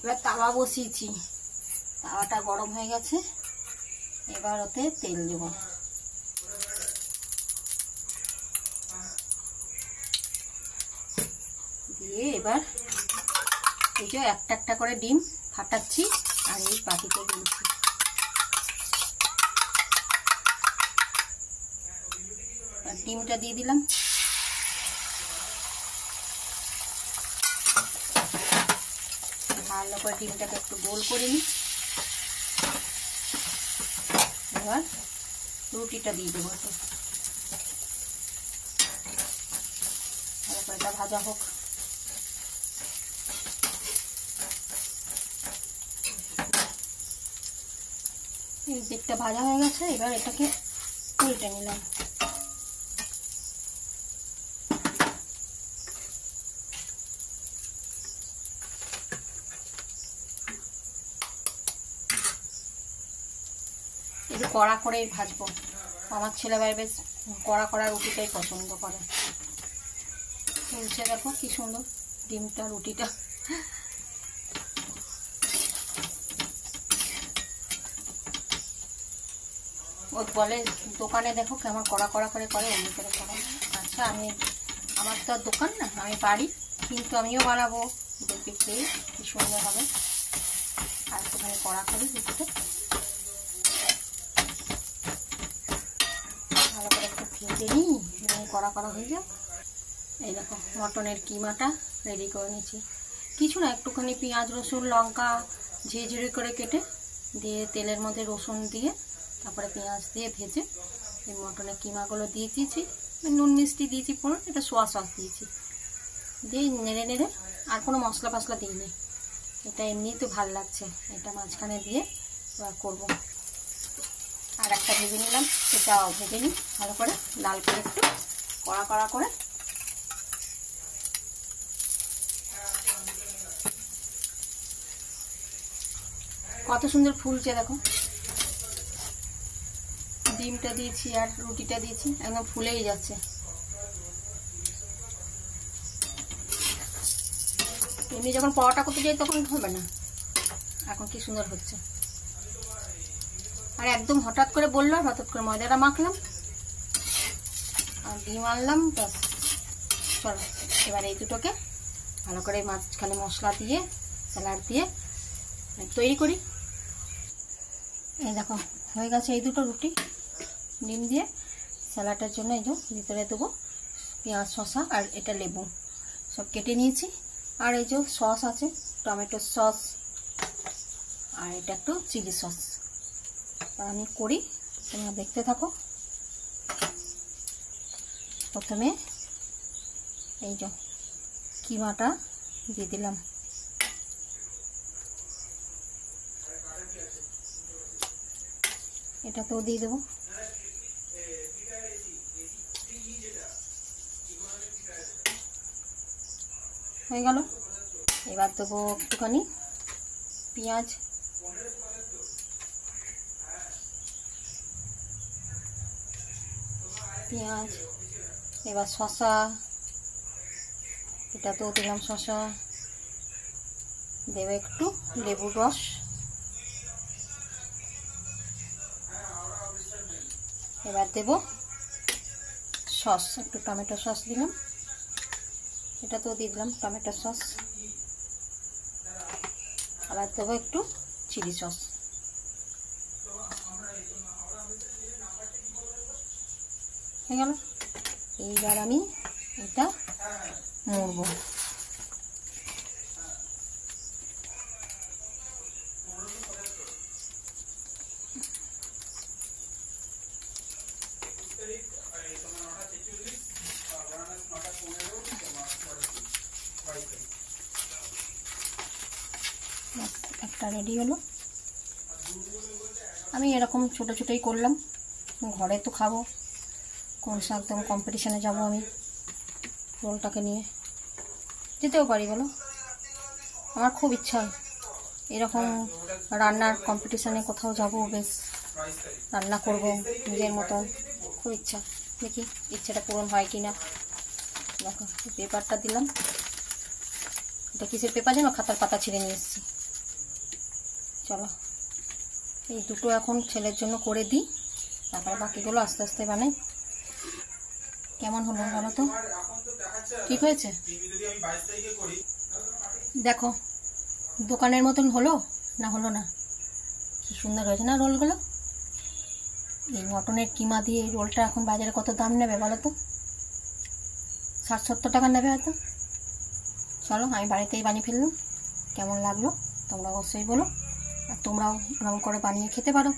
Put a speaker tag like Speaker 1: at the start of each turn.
Speaker 1: এবার তাওয়া বসিয়েছি, তাওয়াটা গরম হয়ে গেছে। এবার ওতে তেল দেব। দিয়ে এবার এই যে একটা একটা করে ডিম ফাটাচ্ছি আর এই বাটিতে দিচ্ছি। ডিমটা দিয়ে দিলাম। ভালো করে ডিমটাকে একটু গোল করে নিই। এবার রুটিটা দিয়ে দেবো। ভালো করে এটা ভাজা হোক। এই দিকটা ভাজা হয়ে গেছে, এবার এটাকে উল্টে নিলাম। একটু কড়া করেই ভাজবো, আমার ছেলে ভাই বেশ কড়া কড়া রুটিটাই পছন্দ করে। উল্টে দেখো কি সুন্দর ডিমটা রুটিটা। ও বলে দোকানে দেখো কেমন কড়া কড়া করে করে, অমনি করে করো। আচ্ছা আমি, আমার তো আর দোকান না, আমি বাড়ি, কিন্তু আমিও বানাবো, দেখবে খেয়ে কি সুন্দর হবে। আর একটুখানি কড়া করি রুটিটা, ভালো করে একটু ভেজে নিই, কড়া কড়া হয়ে যায়। এই দেখো মটনের কিমাটা রেডি করে নিয়েছি। কিছু না, একটুখানি পেঁয়াজ রসুন লঙ্কা ঝিরিঝিরি করে কেটে দিয়ে তেলের মধ্যে রসুন দিয়ে তারপরে পেঁয়াজ দিয়ে ভেজে এই মটনের কিমাগুলো দিয়ে দিয়েছি। নুন মিষ্টি দিয়েছি পুরো, এটা সোয়া সস দিয়েছি, দিয়ে নেড়ে নেড়ে, আর কোনো মশলা ফসলা দিইনি। এটা এমনিই তো ভাল লাগছে। এটা মাঝখানে দিয়ে এবার করবো। আর একটা ভেজে নিলাম, এটাও ভেজে নিই ভালো করে লাল করে একটু কড়া কড়া করে। কত সুন্দর ফুলছে দেখো। ডিমটা দিয়েছি আর রুটিটা দিয়েছি, একদম ফুলেই যাচ্ছে। এমনি যখন পরোটা করতে যাই তখন হবে না, এখন কি সুন্দর হচ্ছে। আর একদম হঠাৎ করে বললো, আর হঠাৎ করে ময়দাটা মাখলাম আর ডিম আনলাম, ব্যাস চলো এবার এই দুটোকে ভালো করে মাঝখানে মশলা দিয়ে স্যালাড দিয়ে তৈরি করি। এই দেখো হয়ে গেছে এই দুটো রুটি ডিম দিয়ে। স্যালাডের জন্য এই যে ভিতরে দেবো পেঁয়াজ শসা আর এটা লেবু সব কেটে নিয়েছি। আর এই যে সস আছে, টমেটো সস আর এটা একটু চিলি সস। আমি করি, তোমরা দেখতে থাকো। প্রথমে এই যে কিমাটা দিয়ে দিলাম, এটাতেও দিয়ে দেবো। হয়ে গেল। এবার দেবো একটুখানি পেঁয়াজ, এবার শসা, এটাতেও দিলাম শসা, দেবো একটু লেবুর রস, এবার দেব সস, একটু টমেটো সস দিলাম, এটাতেও দিয়ে দিলাম টমেটো সস, আবার দেবো একটু চিলি সস। হয়ে গেল। এইবার আমি এটা মুড়বো। একটা রেডি হলো। আমি এরকম ছোটো ছোটোই করলাম, ঘরে তো খাবো, কোন একদম কম্পিটিশানে যাব আমি রোলটাকে নিয়ে, যেতেও পারি বলো। আমার খুব ইচ্ছা এরকম রান্নার কম্পিটিশানে কোথাও যাব, বেশ রান্না করব নিজের মতন, খুব ইচ্ছা। দেখি ইচ্ছাটা পূরণ হয় কি না। দেখো পেপারটা দিলাম, এটা কিসের পেপার যেন, খাতার পাতা ছিঁড়ে নিয়ে এসেছি। চলো এই দুটো এখন ছেলের জন্য করে দিই, তারপরে বাকিগুলো আস্তে আস্তে বানাই। কেমন হলো বলো তো, ঠিক হয়েছে? দেখো দোকানের মতন হলো না হলো না? কি সুন্দর হয়েছে না রোলগুলো? এই মটনের কিমা দিয়ে এই রোলটা এখন বাজারে কত দাম নেবে বলো তো? 60-70 টাকা নেবে হয়তো। চলো আমি বাড়িতেই বানিয়ে ফেললাম। কেমন লাগলো তোমরা অবশ্যই বলো, আর তোমরাও এরকম করে বানিয়ে খেতে পারো।